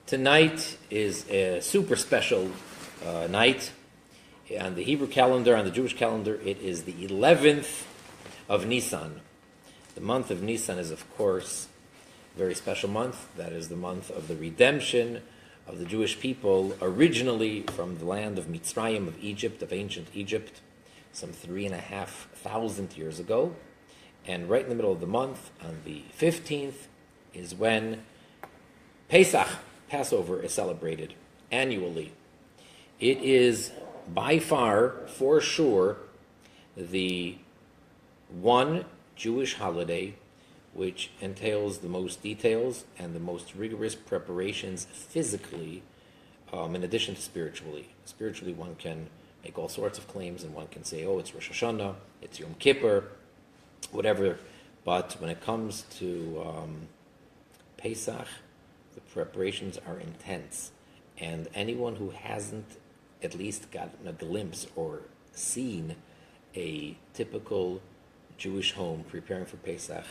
Tonight is a super special night. On the Hebrew calendar, on the Jewish calendar, it is the 11th of Nissan. The month of Nissan is, of course, a very special month. That is the month of the redemption of the Jewish people, originally from the land of Mitzrayim, of Egypt, of ancient Egypt, some 3,500 years ago. And right in the middle of the month, on the 15th, is when Pesach, Passover, is celebrated annually. It is by far, for sure, the one Jewish holiday which entails the most details and the most rigorous preparations physically, in addition to spiritually. Spiritually, one can make all sorts of claims, and one can say, oh, it's Rosh Hashanah, it's Yom Kippur, whatever. But when it comes to Pesach, the preparations are intense. And anyone who hasn't at least gotten a glimpse or seen a typical Jewish home preparing for Pesach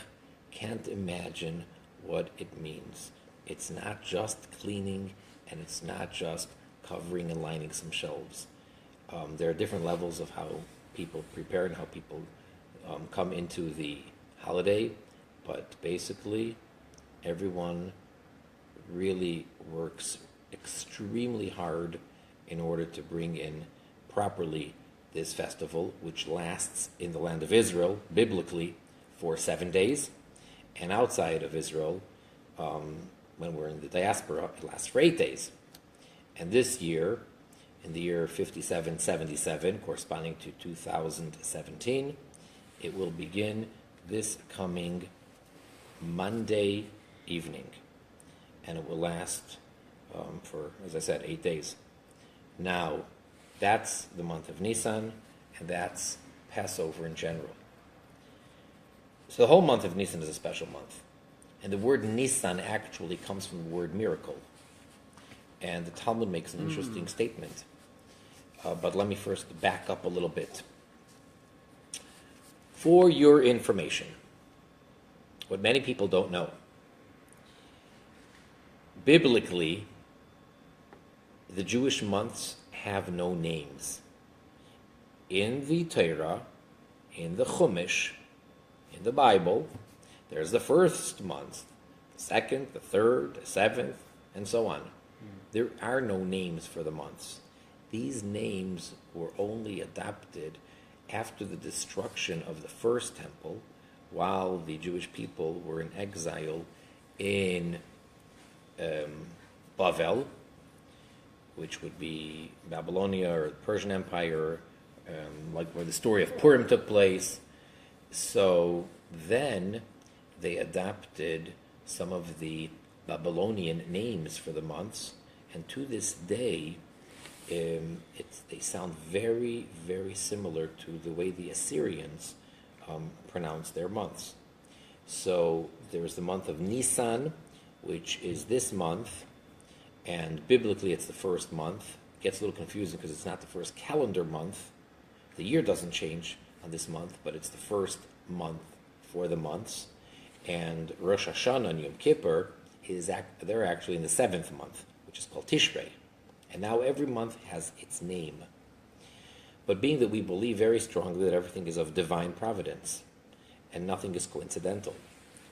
can't imagine what it means. It's not just cleaning, and it's not just covering and lining some shelves. There are different levels of how people prepare and how people come into the holiday, but basically everyone really works extremely hard in order to bring in properly this festival, which lasts in the land of Israel, biblically, for 7 days, and outside of Israel, when we're in the diaspora, it lasts for 8 days. And this year, in the year 5777, corresponding to 2017, it will begin this coming Monday evening, and it will last for, as I said, 8 days. Now, that's the month of Nisan, and that's Passover in general. So the whole month of Nisan is a special month. And the word Nisan actually comes from the word miracle. And the Talmud makes an interesting statement. But let me first back up a little bit. For your information, what many people don't know, biblically, the Jewish months have no names. In the Torah, in the Chumash, in the Bible, there's the first month, the second, the third, the seventh, and so on. There are no names for the months. These names were only adopted after the destruction of the first temple, while the Jewish people were in exile in Bavel, which would be Babylonia or the Persian Empire, like where the story of Purim took place. So then they adopted some of the Babylonian names for the months, and to this day, they sound very, very similar to the way the Assyrians pronounce their months. So there's the month of Nisan, which is this month, and biblically it's the first month. It gets a little confusing because it's not the first calendar month. The year doesn't change on this month, but it's the first month for the months. And Rosh Hashanah and Yom Kippur, they're actually in the 7th month, which is called Tishrei. And now every month has its name. But being that we believe very strongly that everything is of divine providence and nothing is coincidental,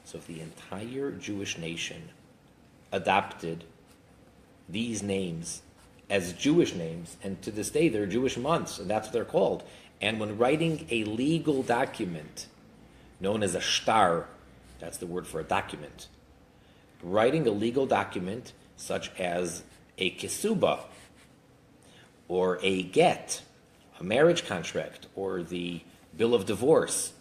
so if the entire Jewish nation adopted these names as Jewish names, and to this day they're Jewish months, and that's what they're called. And when writing a legal document known as a shtar, that's the word for a document, writing a legal document such as a kesubah, or a get, a marriage contract, or the bill of divorce,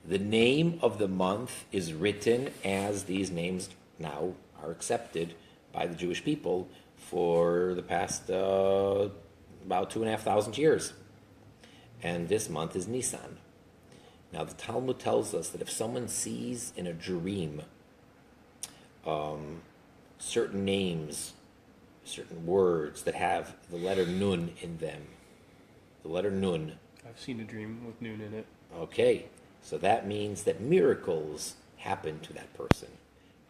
the name of the month is written as these names now are accepted by the Jewish people for the past about 2,500 years. And this month is Nisan. Now the Talmud tells us that if someone sees in a dream certain names, certain words that have the letter Nun in them, the letter Nun. I've seen a dream with Nun in it. Okay, so that means that miracles happen to that person,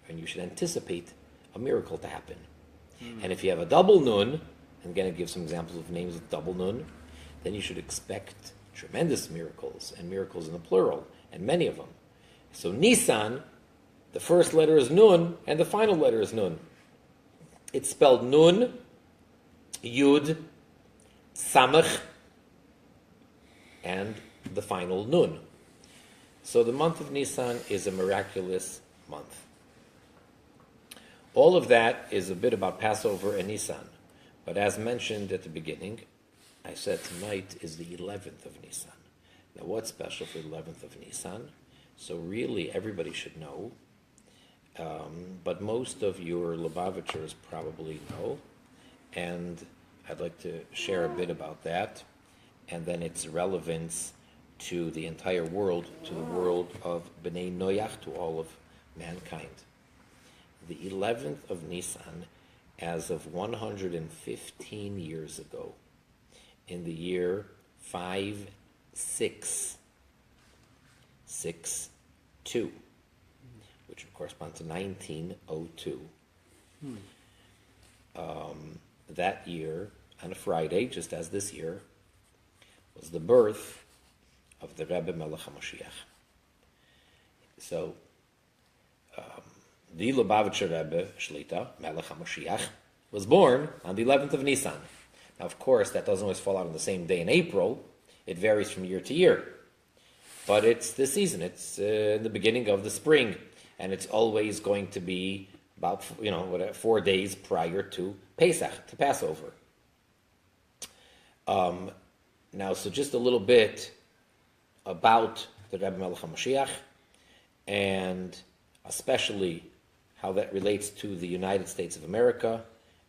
and you should anticipate a miracle to happen. And if you have a double nun, I'm going to give some examples of names with double nun, then you should expect tremendous miracles, and miracles in the plural, and many of them. So Nissan, the first letter is nun, and the final letter is nun. It's spelled nun, yud, samach, and the final nun. So the month of Nissan is a miraculous month. All of that is a bit about Passover and Nissan. But as mentioned at the beginning, I said tonight is the 11th of Nissan. Now what's special for the 11th of Nissan? So really everybody should know, but most of your Lubavitchers probably know, and I'd like to share a bit about that, and then its relevance to the entire world, to the world of Bnei Noach, to all of mankind. The 11th of Nisan, as of 115 years ago, in the year 5662, which would correspond to 1902. That year, on a Friday, just as this year, was the birth of the Rebbe Melech HaMashiach. So, the Lubavitcher Rebbe Shlita, Melech HaMashiach, was born on the 11th of Nisan. Now, of course, that doesn't always fall out on the same day in April. It varies from year to year. But it's the season. It's in the beginning of the spring. And it's always going to be about 4 days prior to Pesach, to Passover. Now, so just a little bit about the Rebbe Melech HaMashiach, and especially how that relates to the United States of America,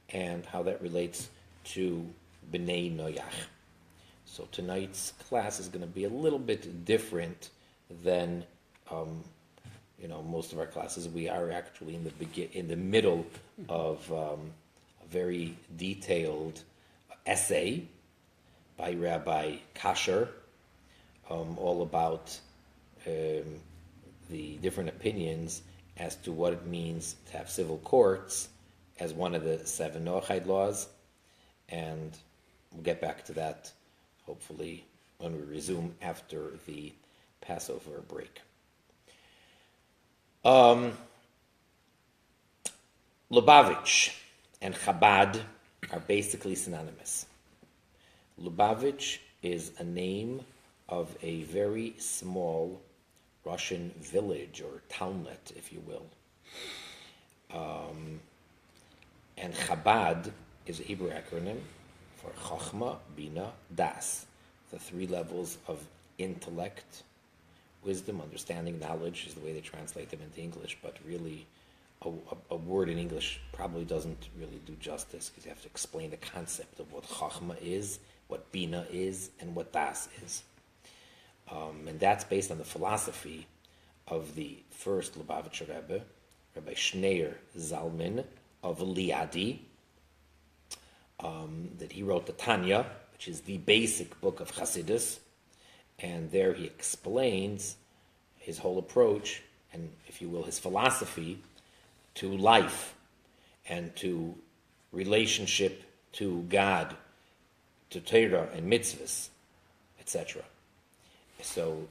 and how that relates to Bnei Noach. So tonight's class is going to be a little bit different than most of our classes. We are actually in the middle of a very detailed essay by Rabbi Kasher, all about the different opinions as to what it means to have civil courts as one of the 7 Noahide laws, and we'll get back to that hopefully when we resume after the Passover break. Lubavitch and Chabad are basically synonymous. Lubavitch is a name of a very small Russian village or townlet, if you will. And Chabad is a Hebrew acronym for Chachma, Bina, Das, the 3 levels of intellect, wisdom, understanding, knowledge is the way they translate them into English, but really a word in English probably doesn't really do justice, because you have to explain the concept of what Chachma is, what Bina is, and what Das is. And that's based on the philosophy of the first Lubavitcher Rebbe, Rabbi Schneur Zalman of Liadi, that he wrote the Tanya, which is the basic book of Chassidus, and there he explains his whole approach, and if you will, his philosophy to life and to relationship to God, to Torah and mitzvahs, etc. So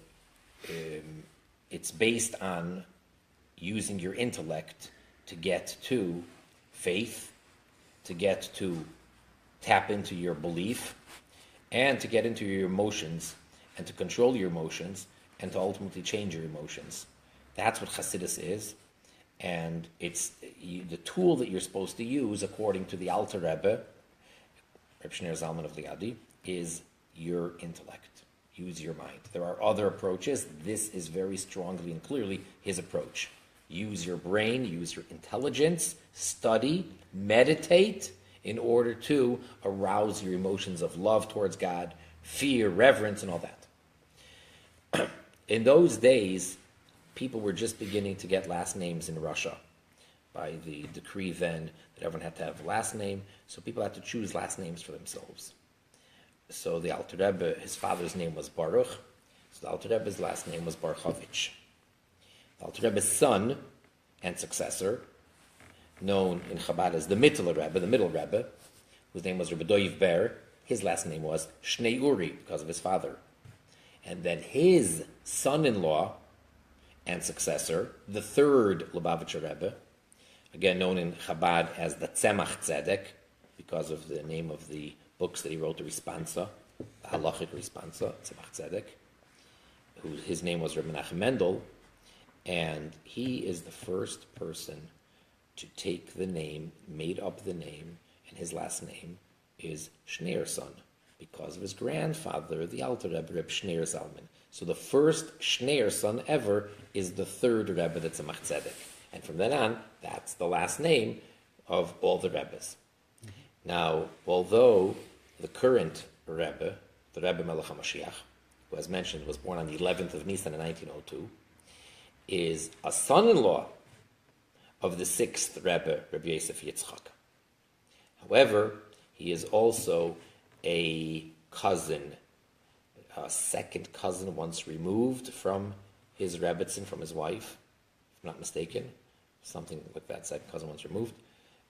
it's based on using your intellect to get to faith, to get to tap into your belief, and to get into your emotions, and to control your emotions, and to ultimately change your emotions. That's what Chassidus is, and it's the tool that you're supposed to use, according to the Alter Rebbe, Reb Schneur Zalman of Liadi, is your intellect. Use your mind. There are other approaches. This is very strongly and clearly his approach. Use your brain, use your intelligence, study, meditate, in order to arouse your emotions of love towards God, fear, reverence, and all that. In those days, people were just beginning to get last names in Russia by the decree then that everyone had to have a last name, so people had to choose last names for themselves. So the Alter Rebbe, his father's name was Baruch, so the Alter Rebbe's last name was Baruchovich. The Alter Rebbe's son and successor, known in Chabad as the Mittler Rebbe, the middle Rebbe, whose name was Rebbe Doiv Ber. His last name was Shnei Uri, because of his father. And then his son-in-law and successor, the third Lubavitcher Rebbe, again known in Chabad as the Tzemach Tzedek, because of the name of the books that he wrote, the Responsa, the halachic Responsa, Tzemach Tzedek, his name was Rebbe Menachem Mendel, and he is the first person to take the name, made up the name, and his last name is Schneerson, because of his grandfather, the Alter Rebbe, Reb Schneer Zalman. So the first Schneerson ever is the third Rebbe, the Tzemach Tzedek. And from then on, that's the last name of all the Rebbes. Now, although the current Rebbe, the Rebbe Melech HaMashiach, who as mentioned was born on the 11th of Nissan in 1902, is a son-in-law of the sixth Rebbe, Rebbe Yosef Yitzchak. However, he is also a cousin, a second cousin once removed from his Rebbetzin, from his wife, if I'm not mistaken, something like that, second cousin once removed,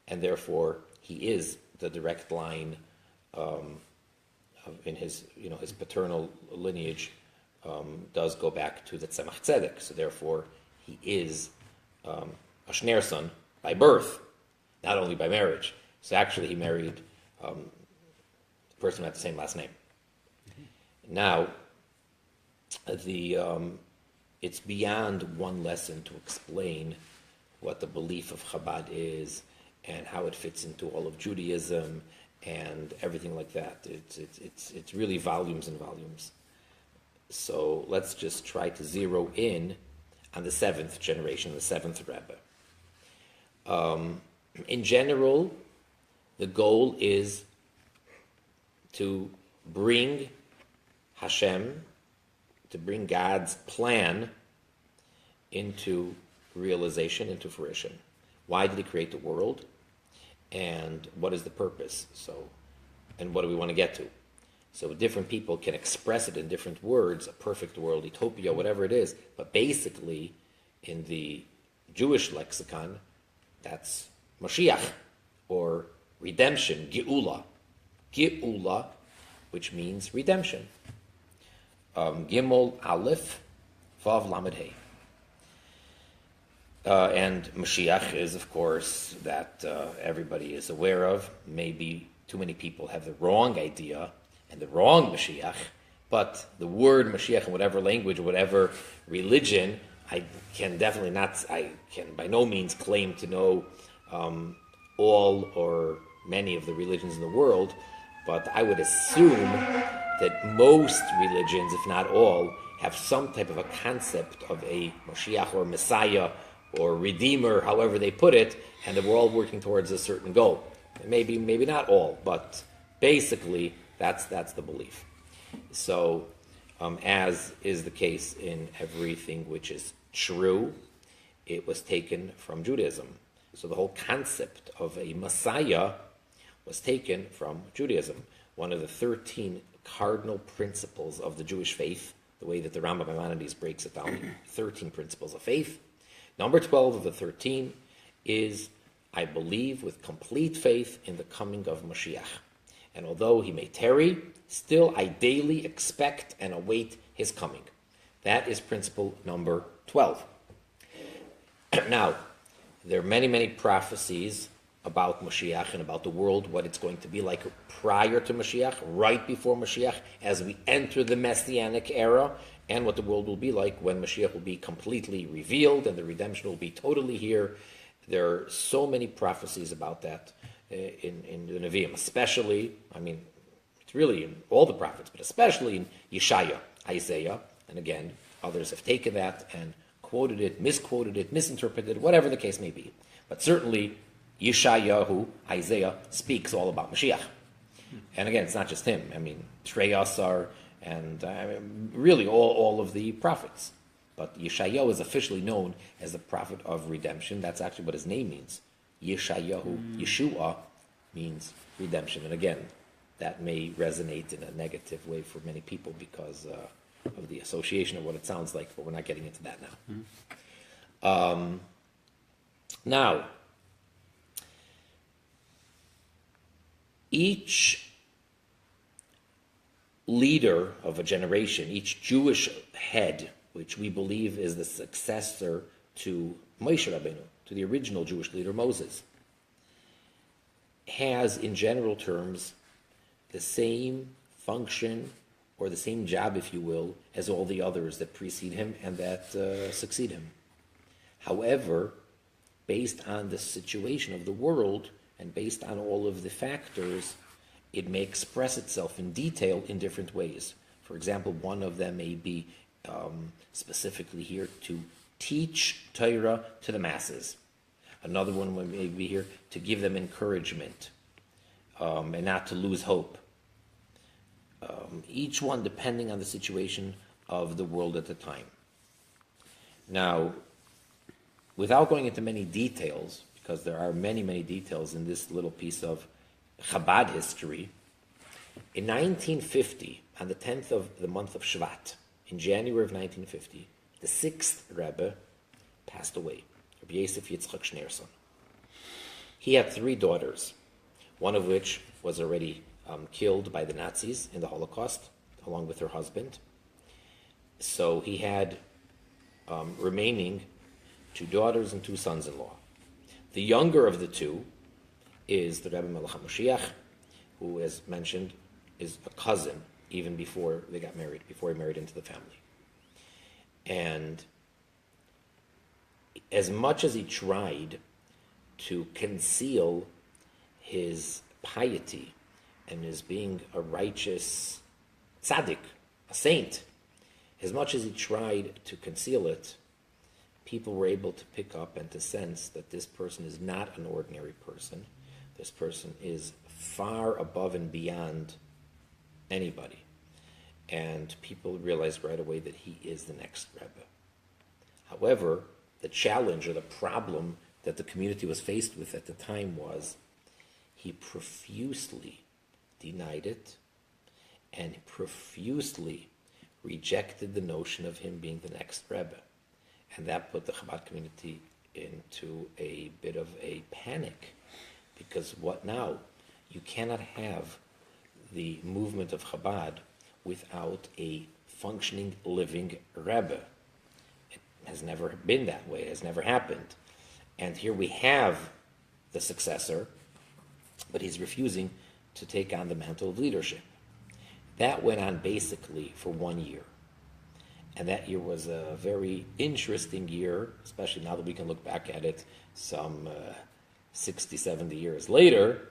and therefore he is the direct line in his, his paternal lineage does go back to the Tzemach Tzedek. So therefore, he is a Schneerson by birth, not only by marriage. So actually, he married the person who had the same last name. Now, it's beyond one lesson to explain what the belief of Chabad is and how it fits into all of Judaism and everything like that. It's really volumes and volumes. So let's just try to zero in on the seventh generation, the seventh Rebbe. In general, the goal is to bring Hashem, to bring God's plan into realization, into fruition. Why did he create the world? And what is the purpose? And what do we want to get to? So different people can express it in different words, a perfect world, utopia, whatever it is. But basically, in the Jewish lexicon, that's Mashiach, or redemption, Geula. Geula, which means redemption. Gimel Aleph, Vav Lamed Hey. And Mashiach is, of course, that everybody is aware of. Maybe too many people have the wrong idea and the wrong Mashiach, but the word Mashiach in whatever language, whatever religion, I can by no means claim to know all or many of the religions in the world, but I would assume that most religions, if not all, have some type of a concept of a Mashiach or Messiah or Redeemer, however they put it, and that we're all working towards a certain goal. Maybe not all, but basically that's the belief. So, as is the case in everything which is true, it was taken from Judaism. So the whole concept of a Messiah was taken from Judaism. One of the 13 cardinal principles of the Jewish faith, the way that the Rambam Maimonides breaks it down, 13 principles of faith. Number 12 of the 13 is, I believe with complete faith in the coming of Mashiach. And although he may tarry, still I daily expect and await his coming. That is principle number 12. Now, there are many, many prophecies about Mashiach and about the world, what it's going to be like prior to Mashiach, right before Mashiach, as we enter the Messianic era, and what the world will be like when Mashiach will be completely revealed and the redemption will be totally here. There are so many prophecies about that in the Nevi'im, especially, it's really in all the prophets, but especially in Yeshaya, Isaiah, and again, others have taken that and quoted it, misquoted it, misinterpreted it, whatever the case may be. But certainly, Yeshayahu, Isaiah, speaks all about Mashiach. And again, it's not just him. Treyasar, and really all of the prophets. But Yeshayahu is officially known as the prophet of redemption. That's actually what his name means. Yeshayahu, Yeshua, means redemption. And again, that may resonate in a negative way for many people because of the association of what it sounds like, but we're not getting into that now. Now, Each leader of a generation, each Jewish head, which we believe is the successor to Moshe Rabbeinu, to the original Jewish leader Moses, has, in general terms, the same function or the same job, if you will, as all the others that precede him and that succeed him. However, based on the situation of the world and based on all of the factors, it may express itself in detail in different ways. For example, one of them may be specifically here to teach Torah to the masses. Another one may be here to give them encouragement and not to lose hope. Each one depending on the situation of the world at the time. Now, without going into many details, because there are many, many details in this little piece of Chabad history, in 1950, on the 10th of the month of Shvat, in January of 1950, the sixth Rebbe passed away, Rabbi Yosef Yitzchak Schneerson. He had three daughters, one of which was already killed by the Nazis in the Holocaust, along with her husband. So he had remaining two daughters and two sons-in-law. The younger of the two is the Rebbe Melech HaMoshiach, who, as mentioned, is a cousin even before they got married, before he married into the family. And as much as he tried to conceal his piety and his being a righteous tzaddik, a saint, as much as he tried to conceal it, people were able to pick up and to sense that this person is not an ordinary person. This person is far above and beyond anybody. And people realized right away that he is the next Rebbe. However, the challenge or the problem that the community was faced with at the time was he profusely denied it and profusely rejected the notion of him being the next Rebbe. And that put the Chabad community into a bit of a panic. Because what now? You cannot have the movement of Chabad without a functioning, living Rebbe. It has never been that way. It has never happened. And here we have the successor, but he's refusing to take on the mantle of leadership. That went on basically for 1 year. And that year was a very interesting year, especially now that we can look back at it some 60, 70 years later.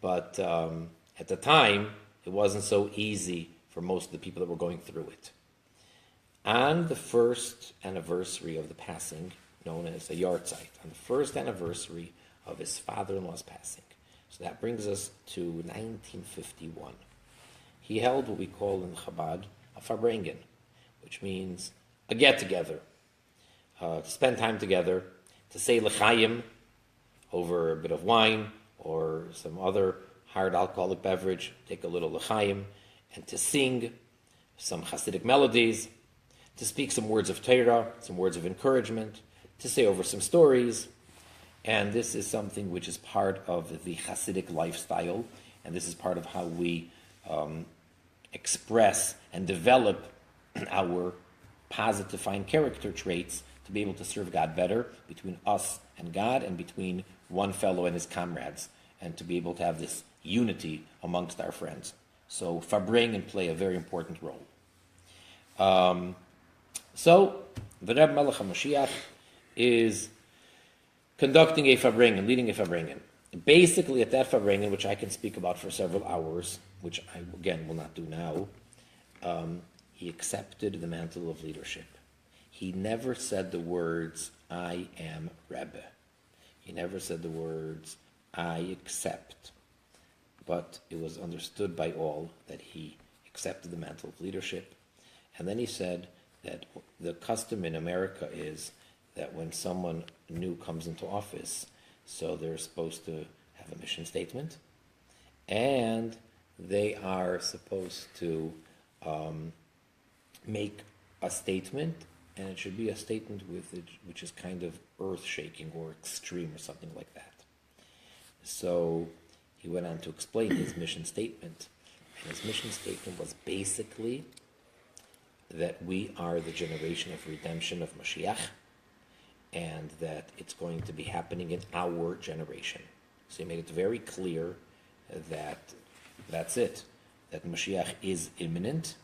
But at the time, it wasn't so easy for most of the people that were going through it. On the first anniversary of the passing, known as a yahrzeit, on the first anniversary of his father-in-law's passing, so that brings us to 1951. He held what we call in Chabad a farbrengen, which means a get-together, to spend time together, to say l'chaim over a bit of wine or some other hard alcoholic beverage, take a little l'chaim, and to sing some Hasidic melodies, to speak some words of Torah, some words of encouragement, to say over some stories. And this is something which is part of the Hasidic lifestyle, and this is part of how we express and develop our positive fine character traits to be able to serve God better between us and God and between one fellow and his comrades, and to be able to have this unity amongst our friends. So farbrengen play a very important role. So the Rebbe Melech HaMoshiach is conducting a farbrengen, leading a farbrengen. Basically at that farbrengen, which I can speak about for several hours, which I again will not do now, he accepted the mantle of leadership. He never said the words, I am Rebbe. He never said the words, I accept. But it was understood by all that he accepted the mantle of leadership. And then he said that the custom in America is that when someone new comes into office, so they're supposed to have a mission statement, and they are supposed to make a statement, and it should be a statement which is kind of earth-shaking or extreme or something like that. So he went on to explain his mission statement. And his mission statement was basically that we are the generation of redemption of Mashiach, and that it's going to be happening in our generation. So he made it very clear that that's it, that Mashiach is imminent,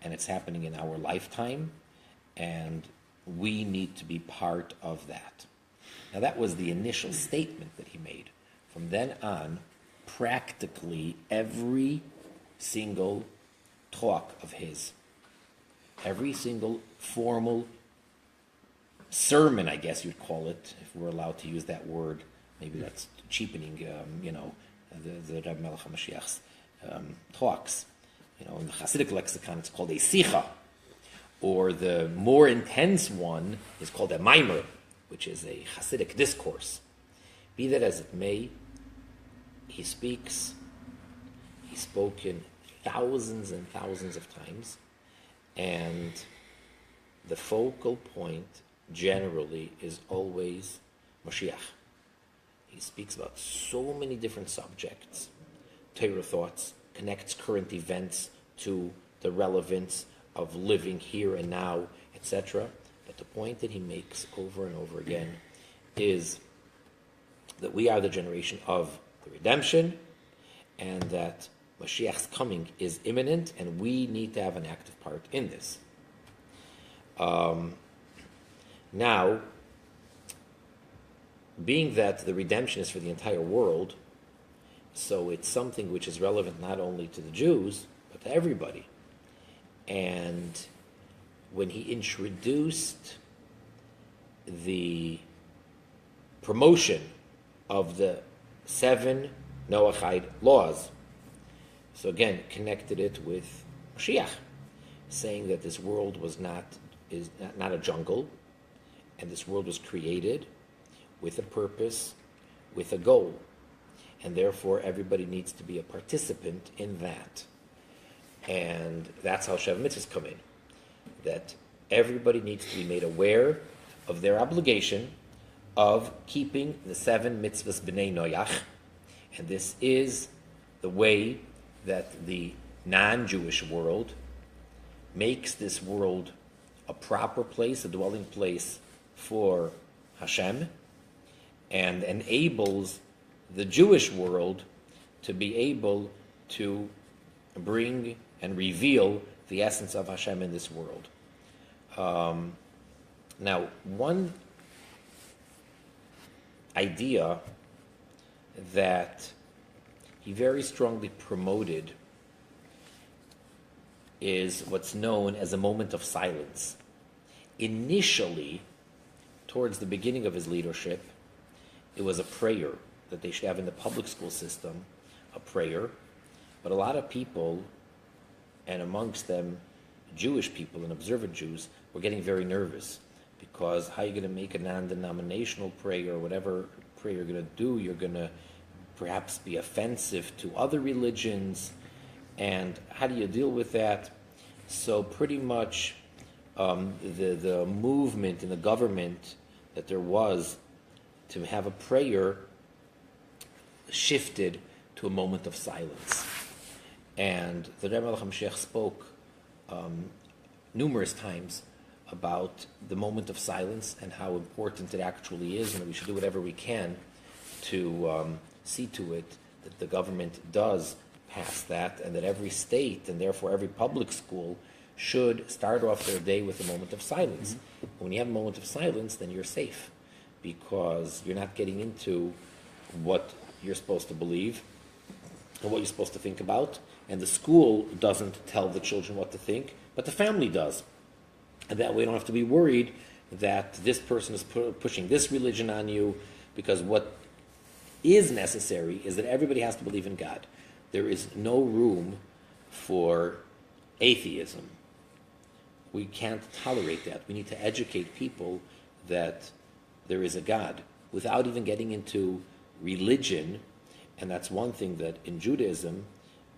and it's happening in our lifetime, and we need to be part of that. Now that was the initial statement that he made. From then on, practically every single talk of his, every single formal sermon, I guess you'd call it, if we're allowed to use that word. Maybe that's cheapening, the Rebbe Melech HaMashiach's talks. In the Hasidic lexicon, it's called a sicha, or the more intense one is called a maimer, which is a Hasidic discourse. Be that as it may, he speaks. He's spoken thousands and thousands of times, and the focal point generally is always Mashiach. He speaks about so many different subjects, Torah thoughts, connects current events to the relevance of living here and now, etc. But the point that he makes over and over again is that we are the generation of the redemption, and that Mashiach's coming is imminent, and we need to have an active part in this. Now, being that the redemption is for the entire world, so it's something which is relevant not only to the Jews, but to everybody. And when he introduced the promotion of the 7 Noahide laws, so again, connected it with Mashiach, saying that this world is not a jungle, and this world was created with a purpose, with a goal, and therefore everybody needs to be a participant in that. And that's how Sheva Mitzvahs come in, that everybody needs to be made aware of their obligation of keeping the 7 mitzvahs b'nei Noach, and this is the way that the non-Jewish world makes this world a proper place, a dwelling place for Hashem, and enables the Jewish world to be able to bring and reveal the essence of Hashem in this world. Now, one idea that he very strongly promoted is what's known as a moment of silence. Initially, towards the beginning of his leadership, it was a prayer that they should have in the public school system, a prayer. But a lot of people, and amongst them Jewish people and observant Jews, were getting very nervous, because how are you going to make a non-denominational prayer, or whatever prayer you're going to do, you're going to perhaps be offensive to other religions, and how do you deal with that? So pretty much the movement in the government that there was to have a prayer shifted to a moment of silence. And the Rebbe Melech HaMashiach spoke numerous times about the moment of silence and how important it actually is, and we should do whatever we can to see to it that the government does pass that, and that every state, and therefore every public school, should start off their day with a moment of silence. Mm-hmm. When you have a moment of silence, then you're safe, because you're not getting into what you're supposed to believe and what you're supposed to think about, and the school doesn't tell the children what to think, but the family does. And that way you don't have to be worried that this person is pushing this religion on you, because what is necessary is that everybody has to believe in God. There is no room for atheism. We can't tolerate that. We need to educate people that there is a God without even getting into religion. And that's one thing that in Judaism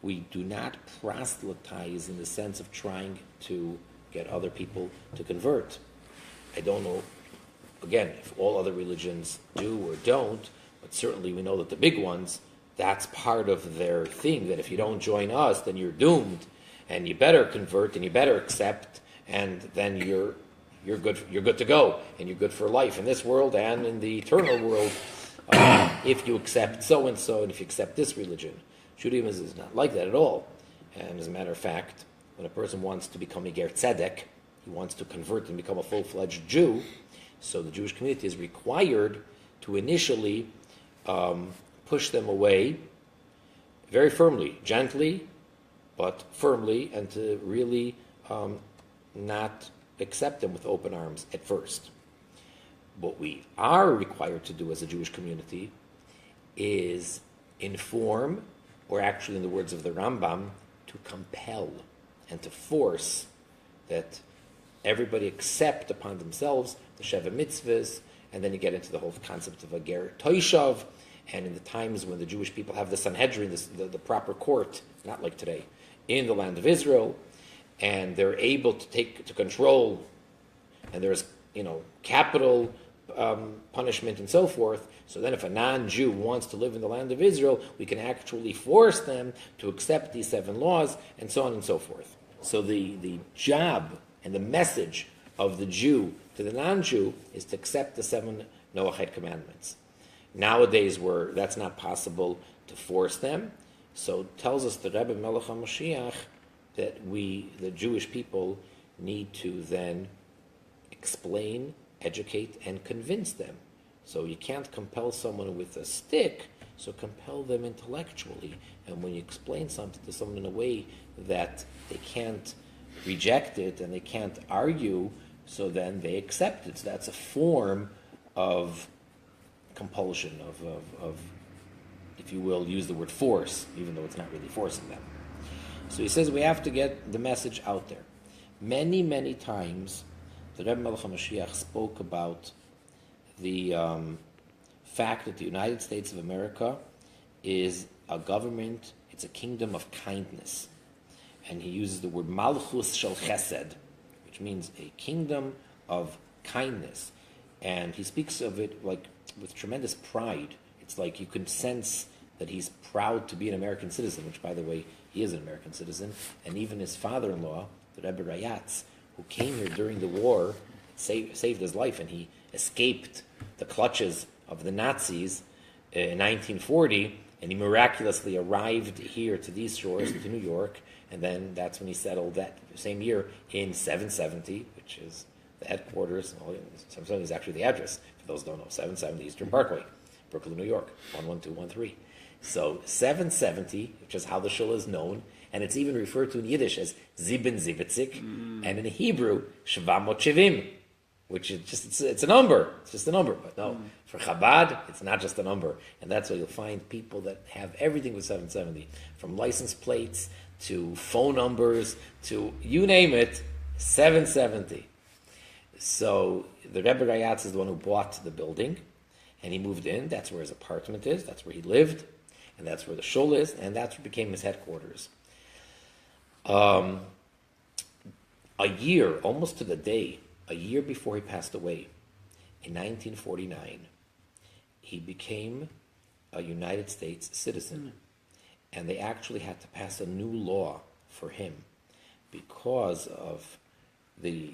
we do not proselytize in the sense of trying to get other people to convert. I don't know, again, if all other religions do or don't, but certainly we know that the big ones that's part of their thing, that if you don't join us, then you're doomed, and you better convert, and you better accept, and then you're good to go, and you're good for life in this world and in the eternal world, if you accept so and so, and if you accept this religion. Judaism is not like that at all. And as a matter of fact, when a person wants to become a ger tzedek, he wants to convert and become a full-fledged Jew, so the Jewish community is required to initially push them away very firmly, gently, but firmly, and to really not accept them with open arms at first. What we are required to do as a Jewish community is inform, or actually in the words of the Rambam, to compel and to force that everybody accept upon themselves the Sheva Mitzvahs, and then you get into the whole concept of a Ger Toishav, and in the times when the Jewish people have the Sanhedrin, the proper court, not like today, in the land of Israel, and they're able to control, and there's capital punishment and so forth. So then if a non-Jew wants to live in the land of Israel, we can actually force them to accept these 7 laws, and so on and so forth. So the job and the message of the Jew to the non-Jew is to accept the 7 Noahide commandments. Nowadays, where that's not possible to force them, so tells us the Rebbe Melech HaMashiach that we, the Jewish people, need to then explain, educate, and convince them. So you can't compel someone with a stick, so compel them intellectually. And when you explain something to someone in a way that they can't reject it and they can't argue, so then they accept it. So that's a form of compulsion, of if you will, use the word force, even though it's not really forcing them. So he says we have to get the message out there. Many, many times, the Rebbe Melech HaMashiach spoke about the fact that the United States of America is a government, it's a kingdom of kindness. And he uses the word Malchus Shel Chesed, which means a kingdom of kindness. And he speaks of it like with tremendous pride. It's like you can sense that he's proud to be an American citizen, which, by the way, he is an American citizen. And even his father-in-law, the Rebbe Rayatz, who came here during the war, saved his life, and he escaped the clutches of the Nazis in 1940, and he miraculously arrived here to these shores, to New York, and then that's when he settled that same year in 770, which is the headquarters. 770 is actually the address, for those who don't know, 770 Eastern Parkway, Brooklyn, New York, 11213. So 770, which is how the shul is known, and it's even referred to in Yiddish as Zibin Zivitzik, and in Hebrew, Shvamot Shivim, which is just, it's a number. It's just a number. But no, for Chabad, it's not just a number. And that's why you'll find people that have everything with 770, from license plates to phone numbers to you name it, 770. So the Rebbe Rayatz is the one who bought the building, and he moved in. That's where his apartment is. That's where he lived, and that's where the shul is, and that's what became his headquarters. A year, almost to the day, a year before he passed away, in 1949, he became a United States citizen. And they actually had to pass a new law for him because of the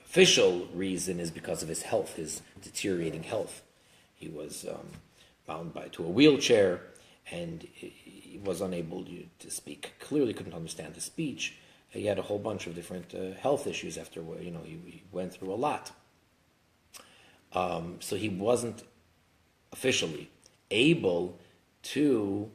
official reason is because of his health, his deteriorating health. He was bound to a wheelchair, and he was unable to speak. Clearly couldn't understand the speech. He had a whole bunch of different health issues after, he went through a lot. So he wasn't officially able to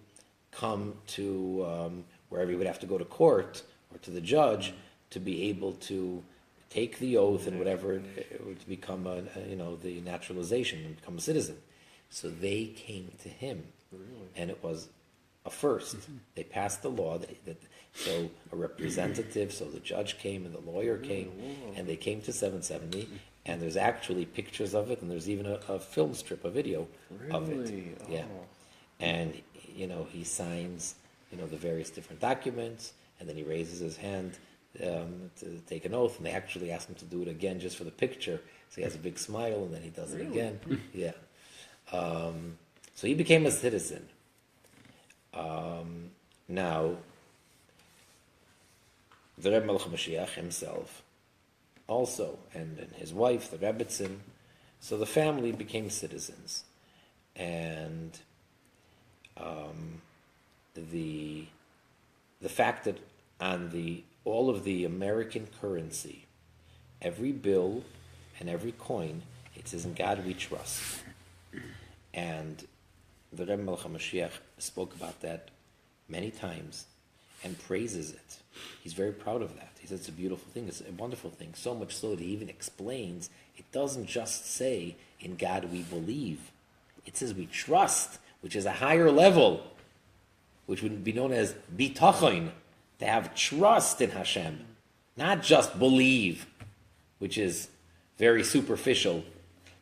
come to wherever he would have to go to court or to the judge to be able to take the oath and whatever to become the naturalization and become a citizen. So they came to him, and it was a first. They passed the law so a representative, so the judge came and the lawyer came, and they came to 770, and there's actually pictures of it, and there's even a film strip, a video of it. Yeah. And, he signs, the various different documents, and then he raises his hand to take an oath, and they actually ask him to do it again just for the picture. So he has a big smile, and then he does it again. Yeah. So he became a citizen. Now, the Rebbe Melech Mashiach himself also, and his wife, the Rebbetzin, so the family became citizens. And the fact that on all of the American currency, every bill and every coin, it says, "In God we trust." And the Rebbe Melech HaMashiach spoke about that many times and praises it. He's very proud of that. He says it's a beautiful thing, it's a wonderful thing, so much so that he even explains it doesn't just say, "In God we believe." It says we trust, which is a higher level, which would be known as bitachon, to have trust in Hashem, not just believe, which is very superficial,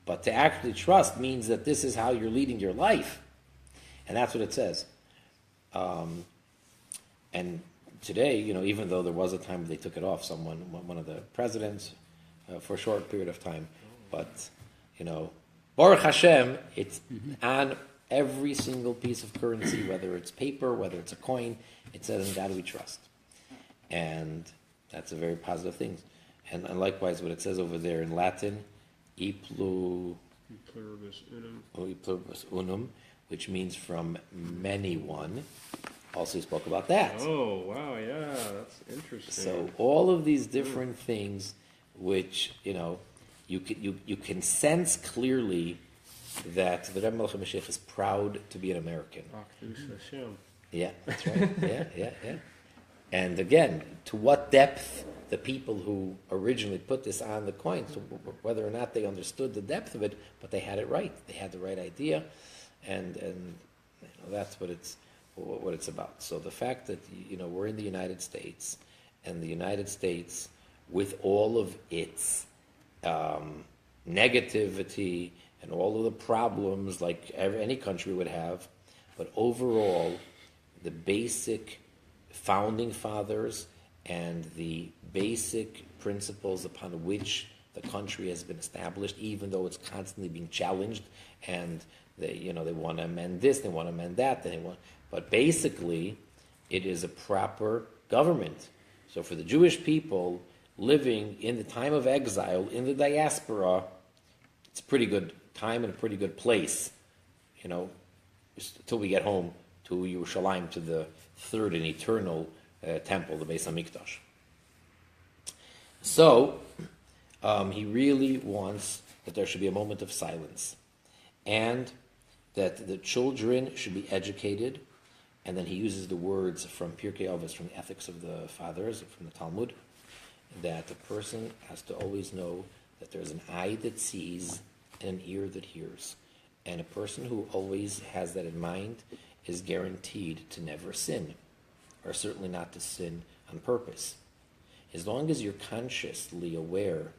but to actually trust means that this is how you're leading your life. And that's what it says. And today, even though there was a time they took it off, one of the presidents, for a short period of time, but, Baruch Hashem, it's on every single piece of currency, whether it's paper, whether it's a coin, it says, "In God we trust." And that's a very positive thing. And likewise, what it says over there in Latin, e pluribus unum, which means from many one. Also, he spoke about that. Oh, wow, yeah, that's interesting. So all of these different things, which you can sense clearly that the Rebbe Melech HaMashiach is proud to be an American. Yeah, that's right. Yeah. And again, to what depth the people who originally put this on the coin, so whether or not they understood the depth of it, but they had it right. They had the right idea, and that's what it's about. So the fact that we're in the United States, and the United States, with all of its negativity and all of the problems like any country would have, but overall, the basic founding fathers and the basic principles upon which the country has been established, even though it's constantly being challenged, and they want to amend this, they want to amend that, but basically, it is a proper government. So for the Jewish people living in the time of exile in the diaspora, it's a pretty good time and a pretty good place, until we get home to Yerushalayim, to the third and eternal temple, the Beis Hamikdash. So, he really wants that there should be a moment of silence, and that the children should be educated, and then he uses the words from Pirkei Avos, from the Ethics of the Fathers, from the Talmud, that the person has to always know that there's an eye that sees and an ear that hears. And a person who always has that in mind is guaranteed to never sin, or certainly not to sin on purpose. As long as you're consciously aware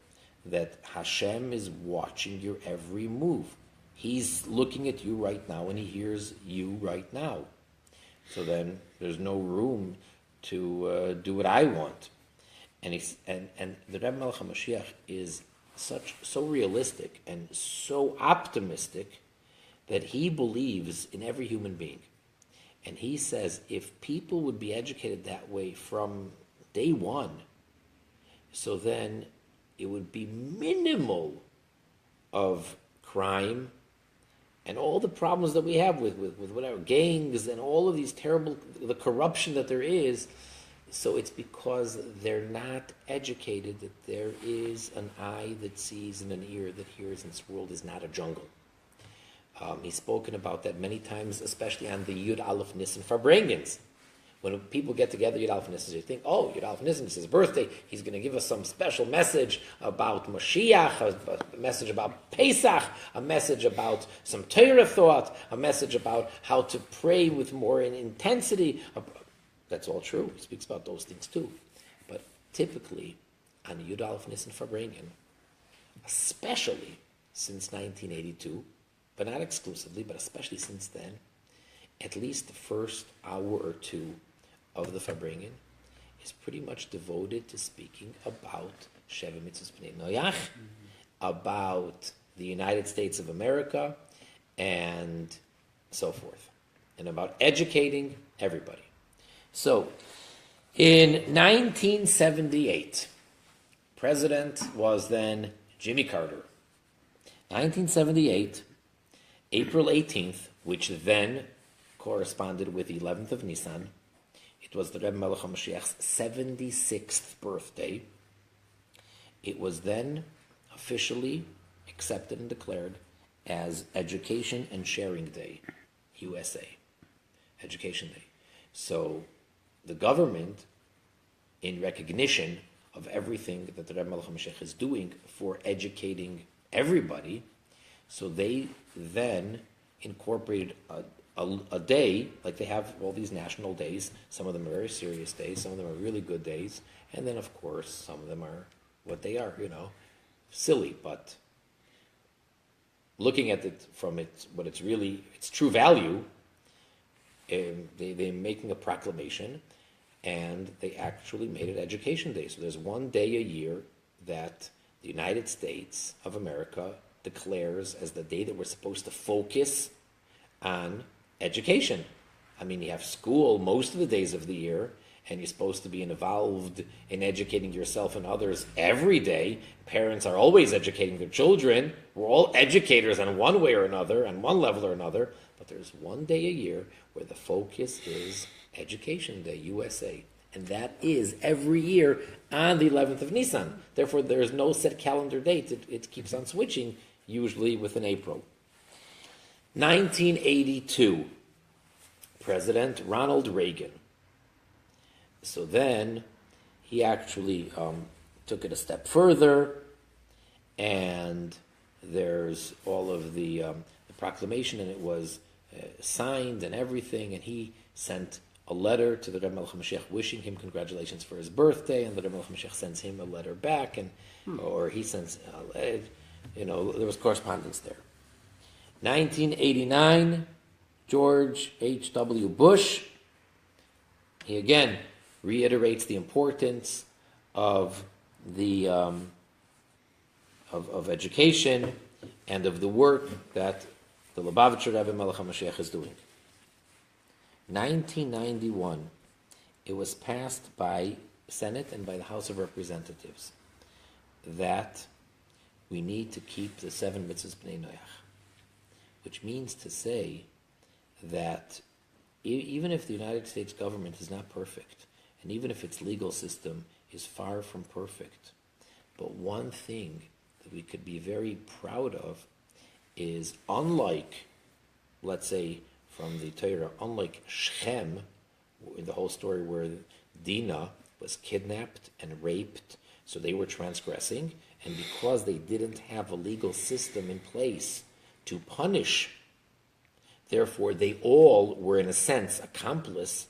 that Hashem is watching your every move. He's looking at you right now and he hears you right now. So then there's no room to do what I want. And the Rebbe Melech HaMashiach is so realistic and so optimistic that he believes in every human being. And he says if people would be educated that way from day one, so then it would be minimal of crime and all the problems that we have with whatever, gangs and all of these terrible, the corruption that there is. So it's because they're not educated that there is an eye that sees and an ear that hears, and this world is not a jungle. He's spoken about that many times, especially on the Yud Aleph Nissan Farbrengens. When people get together, Yud Aleph Nissan, you think, oh, Yud Aleph Nissan, it's his birthday, he's going to give us some special message about Mashiach, a message about Pesach, a message about some Torah thought, a message about how to pray with more intensity. That's all true. He speaks about those things too. But typically, on Yud Aleph Nissan Farbrengen, especially since 1982, but not exclusively, but especially since then, at least the first hour or two of the Farbrengen is pretty much devoted to speaking about Sheva Mitzvos B'nai Noach, about the United States of America, and so forth. and about educating everybody. So, in 1978, president was then Jimmy Carter. 1978, April 18th, which then corresponded with the 11th of Nissan. It was the Rebbe Melech HaMashiach's 76th birthday. It was then officially accepted and declared as Education and Sharing Day, USA. Education Day. So the government, in recognition of everything that the Rebbe Melech HaMashiach is doing for educating everybody, so they then incorporated a day, like they have all these national days. Some of them are very serious days, some of them are really good days, and then of course some of them are what they are, silly. But looking at it from its true value, they're making a proclamation, and they actually made it Education Day. So there's one day a year that the United States of America declares as the day that we're supposed to focus on education. I mean, you have school most of the days of the year, and you're supposed to be involved in educating yourself and others every day. Parents are always educating their children. We're all educators in one way or another, on one level or another, but there's one day a year where the focus is Education Day, USA. And that is every year on the 11th of Nissan. Therefore, there is no set calendar date. It keeps on switching, usually within April. 1982, President Ronald Reagan. So then he actually took it a step further, and there's all of the proclamation, and it was signed and everything, and he sent a letter to the Rebbe Melech HaMashiach wishing him congratulations for his birthday, and the Rebbe Melech HaMashiach sends him a letter back, or he sends, there was correspondence there. 1989, George H.W. Bush, he again reiterates the importance of the of education and of the work that the Lubavitcher Rebbe Melech HaMashiach is doing. 1991, it was passed by Senate and by the House of Representatives that we need to keep the 7 mitzvahs b'nei Noach, which means to say that even if the United States government is not perfect, and even if its legal system is far from perfect, but one thing that we could be very proud of is, unlike, let's say, from the Torah, unlike Shechem, in the whole story where Dinah was kidnapped and raped, so they were transgressing, and because they didn't have a legal system in place to punish, therefore they all were, in a sense, accomplice,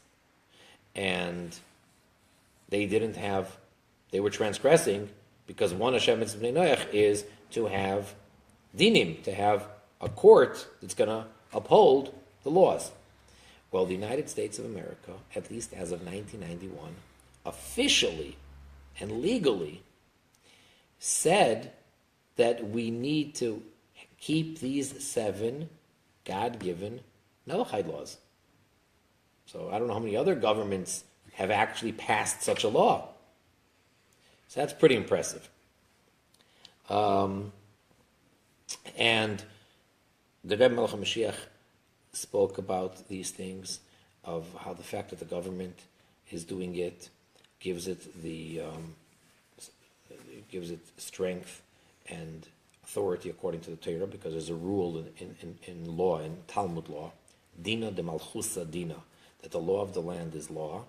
and they were transgressing, because one Hashem Mitzvah Bnei Noach is to have dinim, to have a court that's going to uphold the laws. Well, the United States of America, at least as of 1991, officially and legally said that we need to keep these 7 God-given Noahide laws. So I don't know how many other governments have actually passed such a law. So that's pretty impressive. And the Rebbe Melech HaMashiach spoke about these things, of how the fact that the government is doing it gives it strength and authority according to the Torah, because there's a rule in law, in Talmud law, Dina de Malchusa Dina, that the law of the land is law,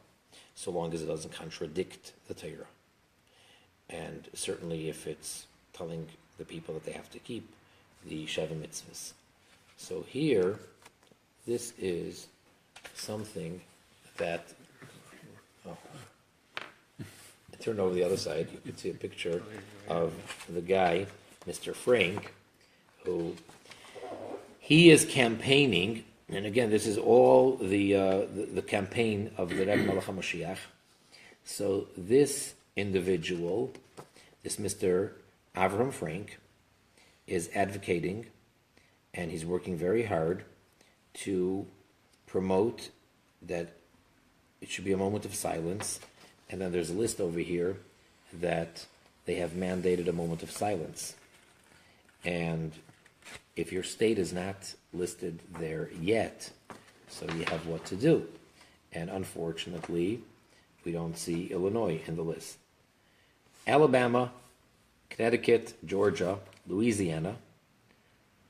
so long as it doesn't contradict the Torah. And certainly if it's telling the people that they have to keep the Sheva mitzvahs. So here, this is something that, I turn over the other side, you can see a picture of the guy, Mr. Frank, who he is campaigning, and again, this is all the campaign of the Rebbe Melech HaMashiach. So this individual, this Mr. Avram Frank, is advocating, and he's working very hard to promote that it should be a moment of silence, and then there's a list over here that they have mandated a moment of silence. And if your state is not listed there yet, so you have what to do. And unfortunately, we don't see Illinois in the list. Alabama, Connecticut, Georgia, Louisiana.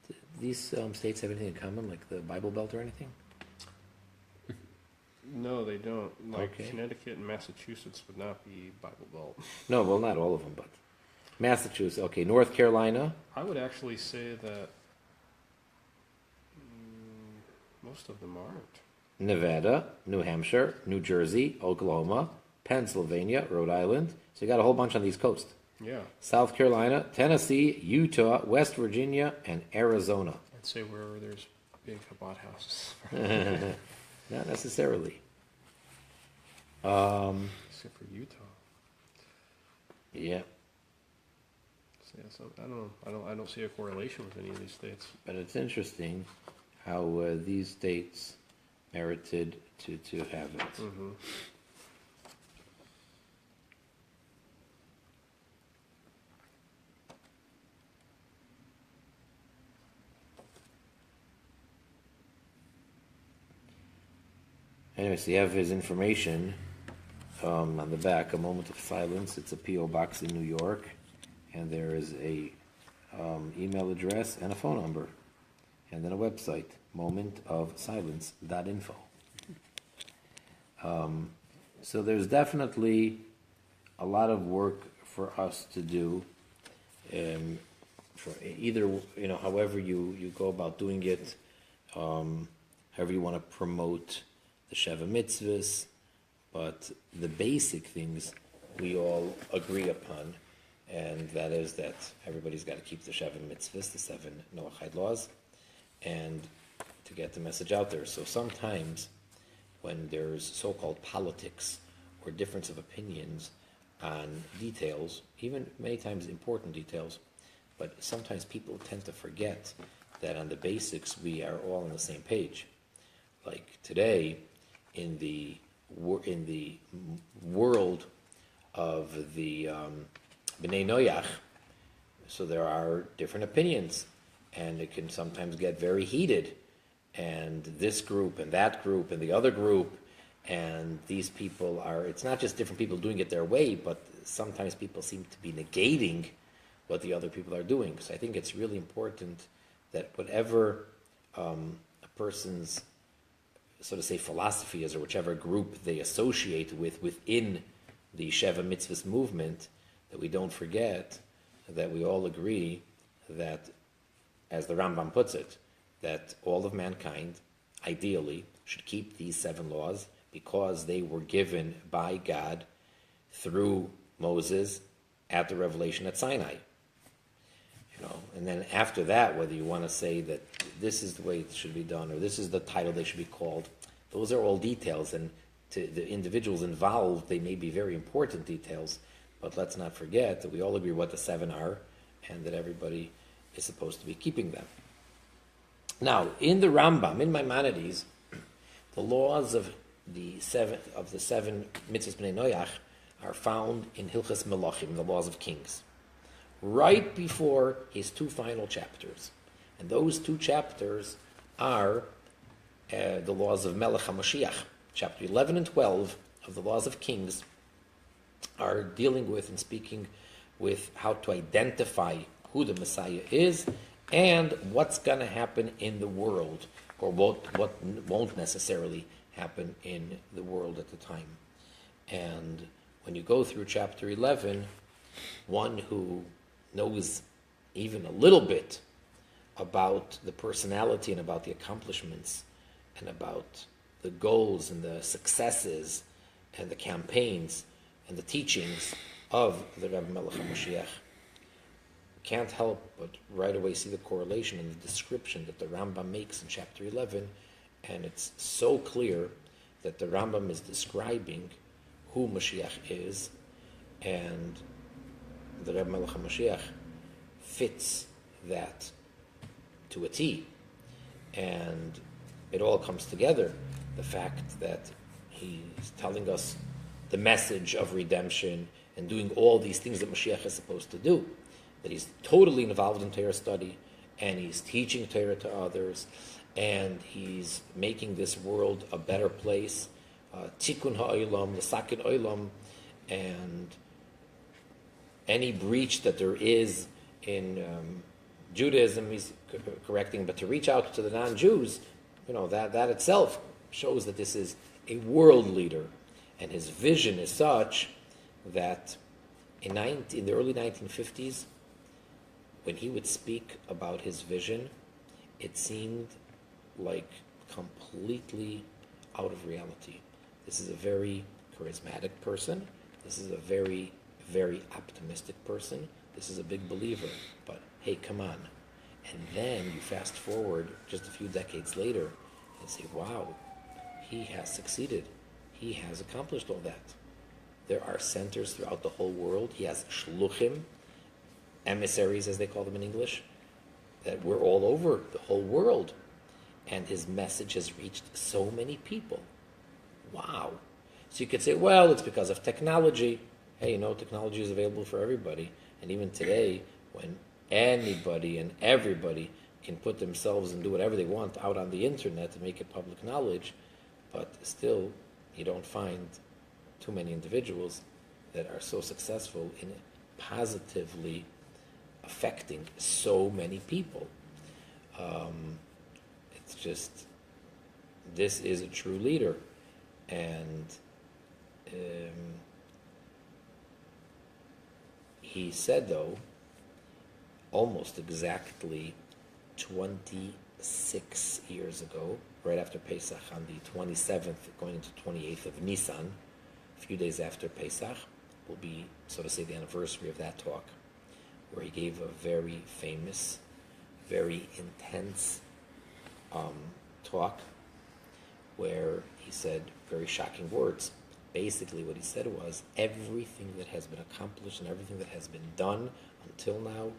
Do these states have anything in common, like the Bible Belt or anything? No, they don't. Like Okay. Connecticut and Massachusetts would not be Bible Belt. No, well, not all of them, but Massachusetts. Okay, North Carolina. I would actually say that most of them aren't. Nevada, New Hampshire, New Jersey, Oklahoma, Pennsylvania, Rhode Island. So you got a whole bunch on the East Coast. Yeah, South Carolina, Tennessee, Utah, West Virginia, and Arizona. I'd say wherever there's big Chabad houses. Not necessarily. Except for Utah. Yeah, So, yeah, so I don't see a correlation with any of these states. but it's interesting how these states merited to have it. Mm-hmm. Anyway, so you have his information on the back, a moment of silence. It's a P.O. box in New York, and there is a email address and a phone number, and then a website, momentofsilence.info. So there's definitely a lot of work for us to do, for either, however you go about doing it, however you want to promote the Sheva Mitzvahs, but the basic things we all agree upon, and that is that everybody's got to keep the Sheva Mitzvahs, the 7 Noahide laws, and to get the message out there. So sometimes when there's so-called politics or difference of opinions on details, even many times important details, but sometimes people tend to forget that on the basics we are all on the same page. Like today, in the world of the B'nai Noach, so there are different opinions, and it can sometimes get very heated, and this group and that group and the other group, and these people are, it's not just different people doing it their way, but sometimes people seem to be negating what the other people are doing. So I think it's really important that whatever a person's, so to say, philosophy is, or whichever group they associate with within the Sheva Mitzvahs movement, that we don't forget that we all agree that, as the Rambam puts it, that all of mankind, ideally, should keep these 7 laws because they were given by God through Moses at the revelation at Sinai. And then after that, whether you want to say that this is the way it should be done, or this is the title they should be called, those are all details, and to the individuals involved, they may be very important details, but let's not forget that we all agree what the 7 are, and that everybody is supposed to be keeping them. Now, in the Rambam, in Maimonides, the laws of the seven mitzvahs b'nei Noach are found in Hilchas Melachim, the laws of kings, right before his 2 final chapters. And those 2 chapters are the laws of Melech HaMashiach. Chapter 11 and 12 of the laws of kings are dealing with and speaking with how to identify who the Messiah is and what's going to happen in the world, or what won't necessarily happen in the world at the time. And when you go through chapter 11, one who knows even a little bit about the personality and about the accomplishments and about the goals and the successes and the campaigns and the teachings of the Rebbe Melech HaMashiach can't help but right away see the correlation in the description that the Rambam makes in chapter 11, and it's so clear that the Rambam is describing who Mashiach is, and the Rebbe Melech HaMashiach fits that to a T. And it all comes together. The fact that he's telling us the message of redemption and doing all these things that Mashiach is supposed to do, that he's totally involved in Torah study, and he's teaching Torah to others, and he's making this world a better place, tikkun ha'olam, l'sakin olam, and any breach that there is in Judaism, he's correcting, but to reach out to the non-Jews, that itself shows that this is a world leader, and his vision is such that in the early 1950s, when he would speak about his vision, it seemed like completely out of reality. This is a very charismatic person. This is a very, very optimistic person. This is a big believer. But hey, come on. And then you fast forward just a few decades later and say, wow, he has succeeded. He has accomplished all that. There are centers throughout the whole world. He has shluchim, emissaries as they call them in English, that were all over the whole world. And his message has reached so many people. Wow. So you could say, well, it's because of technology. Hey, technology is available for everybody. And even today, when anybody and everybody can put themselves and do whatever they want out on the internet to make it public knowledge, but still you don't find too many individuals that are so successful in positively affecting so many people. It's just, this is a true leader. And he said, though, almost exactly 26 years ago, right after Pesach, on the 27th, going into 28th of Nissan, a few days after Pesach, will be, so to say, the anniversary of that talk, where he gave a very famous, very intense talk, where he said very shocking words. Basically what he said was, everything that has been accomplished and everything that has been done until now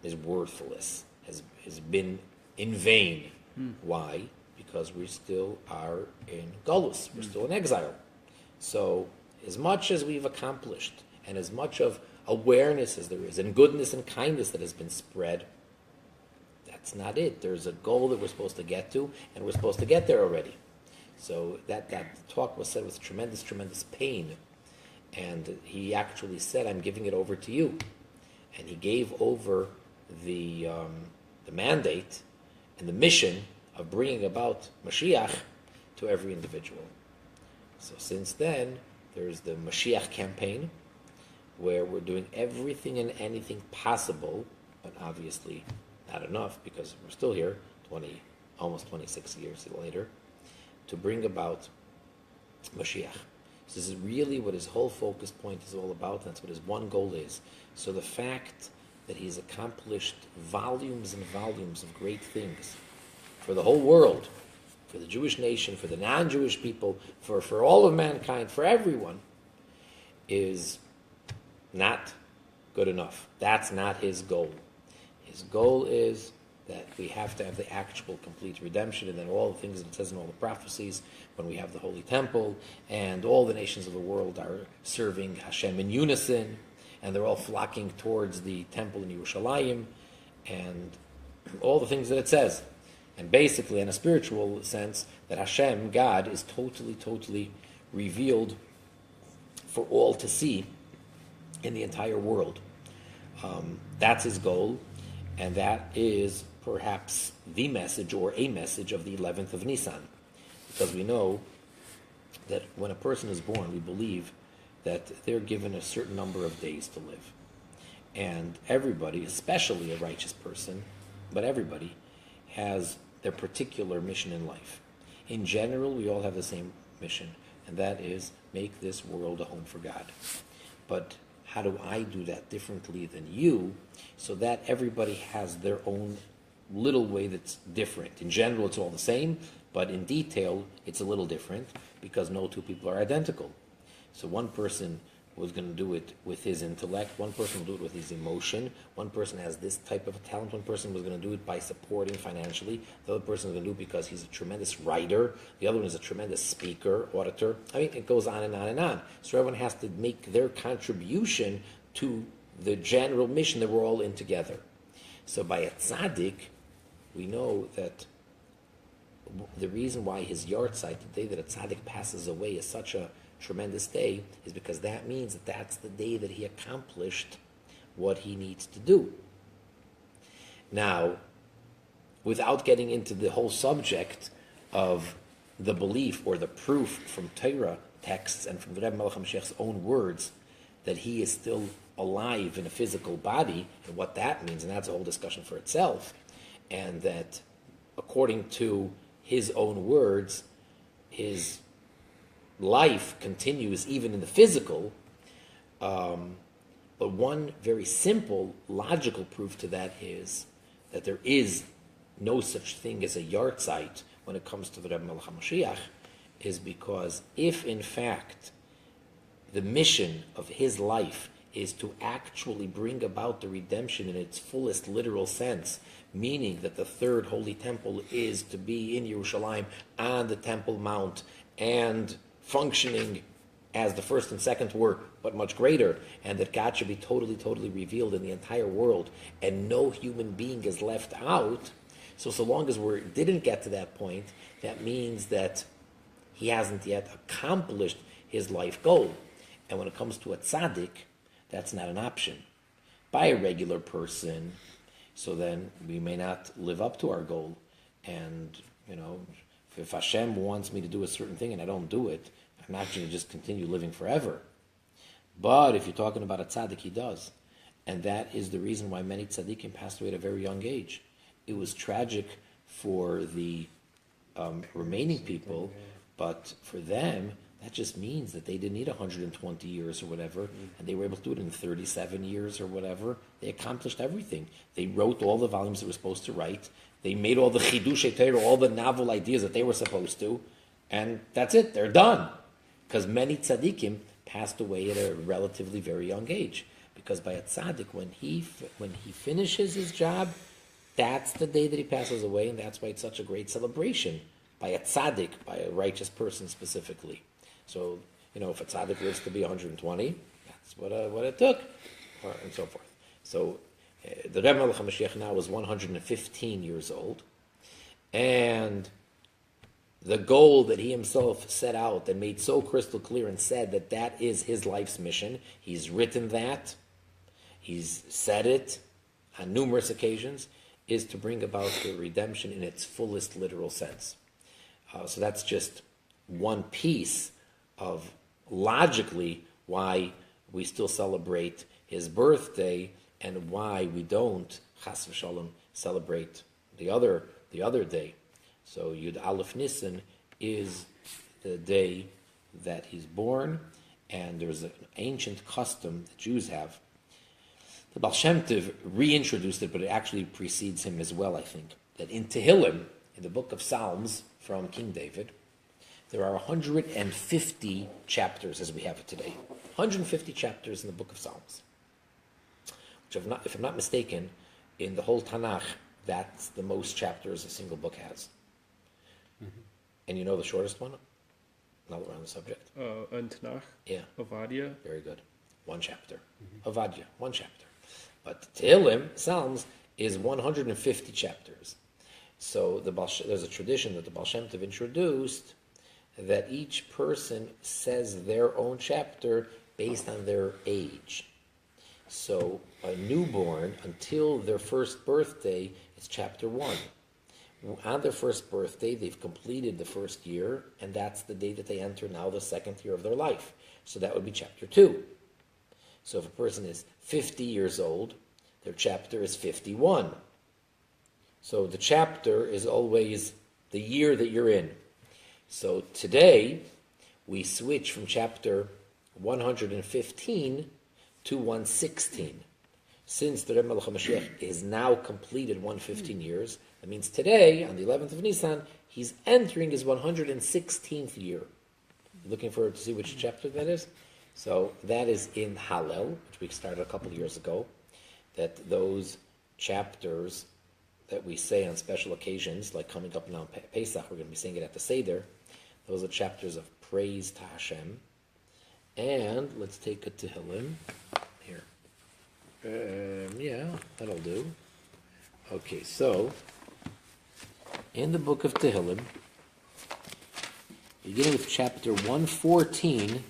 is worthless, has been in vain. Why? Because we still are in Golus, we're still in exile. So as much as we've accomplished, and as much of awareness as there is, and goodness and kindness that has been spread, that's not it. There's a goal that we're supposed to get to, and we're supposed to get there already. So that talk was said with tremendous, tremendous pain. And he actually said, I'm giving it over to you. And he gave over the mandate and the mission of bringing about Mashiach to every individual. So since then, there's the Mashiach campaign, where we're doing everything and anything possible, but obviously not enough, because we're still here, almost 26 years later, to bring about Mashiach. So this is really what his whole focus point is all about, and that's what his one goal is. So the fact that he's accomplished volumes and volumes of great things for the whole world, for the Jewish nation, for the non-Jewish people, for all of mankind, for everyone, is not good enough. That's not his goal. His goal is that we have to have the actual complete redemption, and then all the things that it says in all the prophecies, when we have the Holy Temple, and all the nations of the world are serving Hashem in unison, and they're all flocking towards the temple in Yerushalayim, and all the things that it says. And basically, in a spiritual sense, that Hashem, God, is totally, totally revealed for all to see in the entire world. That's his goal, and that is perhaps the message or a message of the 11th of Nissan. Because we know that when a person is born, we believe that they're given a certain number of days to live. And everybody, especially a righteous person, but everybody, has their particular mission in life. In general, we all have the same mission, and that is make this world a home for God. But how do I do that differently than you, so that everybody has their own little way that's different? In general, it's all the same, but in detail, it's a little different, because no two people are identical. So one person was going to do it with his intellect. One person will do it with his emotion. One person has this type of talent. One person was going to do it by supporting financially. The other person is going to do it because he's a tremendous writer. The other one is a tremendous speaker, auditor. I mean, it goes on and on and on. So everyone has to make their contribution to the general mission that we're all in together. So by a tzaddik, we know that the reason why his yahrzeit, the day that a tzaddik passes away, is such a tremendous day, is because that means that that's the day that he accomplished what he needs to do. Now, without getting into the whole subject of the belief or the proof from Torah texts and from the Rebbe Melech HaMashiach's own words that he is still alive in a physical body, and what that means, and that's a whole discussion for itself, and that according to his own words, his life continues even in the physical, but one very simple, logical proof to that is that there is no such thing as a yahrzeit when it comes to the Rebbe Melech HaMashiach, is because if in fact the mission of his life is to actually bring about the redemption in its fullest literal sense, meaning that the third holy temple is to be in Yerushalayim on the Temple Mount and functioning as the first and second were, but much greater, and that God should be totally, totally revealed in the entire world, and no human being is left out. So long as we didn't get to that point, that means that he hasn't yet accomplished his life goal. And when it comes to a tzaddik, that's not an option. By a regular person, so then we may not live up to our goal. And, if Hashem wants me to do a certain thing and I don't do it, I'm not going to just continue living forever. But if you're talking about a tzaddik, he does. And that is the reason why many tzaddikim passed away at a very young age. It was tragic for the remaining people, but for them, that just means that they didn't need 120 years or whatever, and they were able to do it in 37 years or whatever. They accomplished everything. They wrote all the volumes they were supposed to write. They made all the chidushei Torah, all the novel ideas that they were supposed to, and that's it. They're done. Because many tzaddikim passed away at a relatively very young age. Because by a tzaddik, when he finishes his job, that's the day that he passes away, and that's why it's such a great celebration by a tzaddik, by a righteous person specifically. So, if a tzaddik lives to be 120, that's what it took, and so forth. So, the Rebbe Melech HaMashiach now is 115 years old, and the goal that he himself set out and made so crystal clear and said that that is his life's mission, he's written that, he's said it on numerous occasions, is to bring about the redemption in its fullest literal sense. So that's just one piece of logically why we still celebrate his birthday and why we don't, chas v'shalom, celebrate the other day. So Yud Aleph Nissan is the day that he's born, and there's an ancient custom that Jews have. The Baal Shem Tov reintroduced it, but it actually precedes him as well, I think. That in Tehillim, in the book of Psalms from King David, there are 150 chapters as we have it today. 150 chapters in the book of Psalms. Which, if I'm not mistaken, in the whole Tanakh, that's the most chapters a single book has. Mm-hmm. And you know the shortest one? Now that we're on the subject. In Tanakh? Yeah. Avadia? Very good. One chapter. Mm-hmm. Avadia, one chapter. But Tehillim, Psalms, is 150 chapters. So there's a tradition that the Baal Shem Tov introduced that each person says their own chapter based on their age. So a newborn, until their first birthday, is chapter 1. On their first birthday, they've completed the first year, and that's the day that they enter now the second year of their life. So that would be chapter 2. So if a person is 50 years old, their chapter is 51. So the chapter is always the year that you're in. So today, we switch from chapter 115 to 116. Since the Rebbe Melech HaMashiach is now completed 115 years, that means today, on the 11th of Nissan, he's entering his 116th year. Looking forward to see which chapter that is? So that is in Hallel, which we started a couple of years ago, that those chapters that we say on special occasions, like coming up now on Pesach, we're going to be saying it at the Seder, those are chapters of praise to Hashem. And let's take a Tehillim here. Yeah, that'll do. Okay, so in the book of Tehillim, beginning with chapter 114,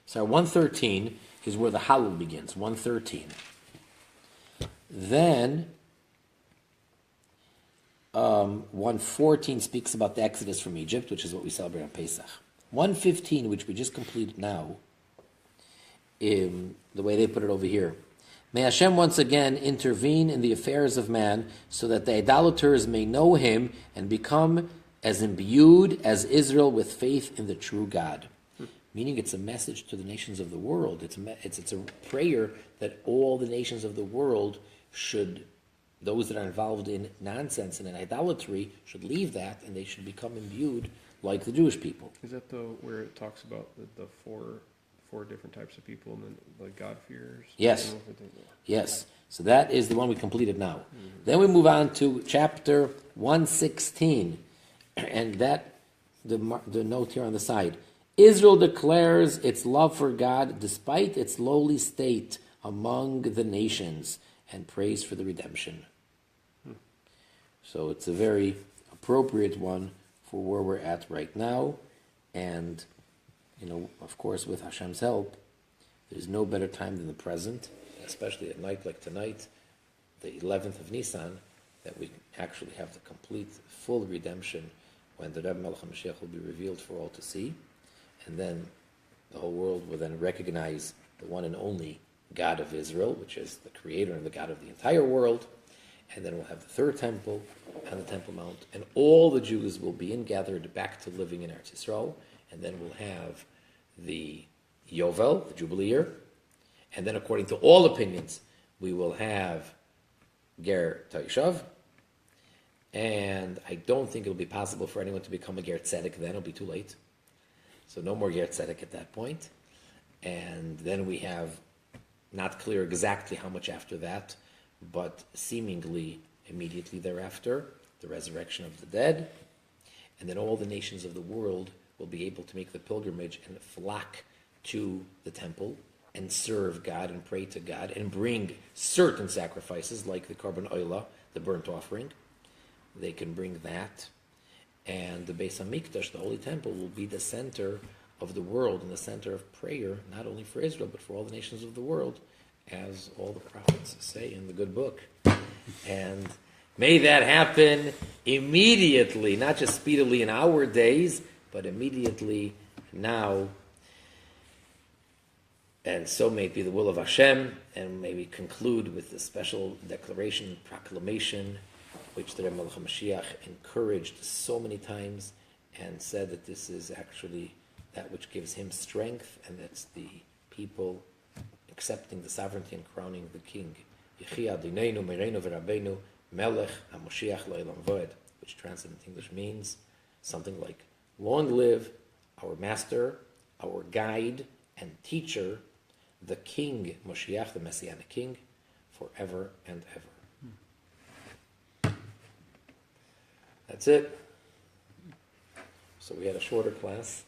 so 113 is where the Hallel begins, 113. Then 114 speaks about the Exodus from Egypt, which is what we celebrate on Pesach. 115, which we just completed now, the way they put it over here. May Hashem once again intervene in the affairs of man so that the idolaters may know him and become as imbued as Israel with faith in the true God. Meaning it's a message to the nations of the world. It's a prayer that all the nations of the world should, those that are involved in nonsense and in idolatry, should leave that and they should become imbued like the Jewish people. Is that where it talks about the four different types of people and then the God-fearers? Yes. Yes. So that is the one we completed now. Mm-hmm. Then we move on to chapter 116. And that, the note here on the side, Israel declares its love for God despite its lowly state among the nations and prays for the redemption. So it's a very appropriate one for where we're at right now. And, of course, with Hashem's help, there's no better time than the present, especially at night like tonight, the 11th of Nissan, that we actually have the complete, full redemption when the Rebbe Melech HaMashiach will be revealed for all to see. And then the whole world will then recognize the one and only God of Israel, which is the creator and the God of the entire world. And then we'll have the third temple on the Temple Mount, and all the Jews will be gathered back to living in Eretz Yisrael. And then we'll have the Yovel, the Jubilee year. And then according to all opinions, we will have Ger Taishav. And I don't think it'll be possible for anyone to become a Ger Tzedek then. It'll be too late. So no more Ger Tzedek at that point. And then we have, not clear exactly how much after that, but seemingly immediately thereafter, the resurrection of the dead. And then all the nations of the world will be able to make the pilgrimage and flock to the temple and serve God and pray to God and bring certain sacrifices like the Korban Oila, the burnt offering. They can bring that. And the Beis HaMikdash, the Holy Temple, will be the center of the world and the center of prayer, not only for Israel, but for all the nations of the world, as all the prophets say in the good book. And may that happen immediately, not just speedily in our days, but immediately now. And so may it be the will of Hashem, and may we conclude with the special declaration, proclamation, which the Rebbe Melech HaMashiach encouraged so many times and said that this is actually that which gives him strength, and that's the people accepting the sovereignty and crowning the king. Yechi Adonenu Mereinu V'Rabbeinu Melech HaMashiach L'Olam V'Ed, which translated in English means something like, long live our master, our guide and teacher, the king, Moshiach, the Messianic king, forever and ever. That's it. So we had a shorter class.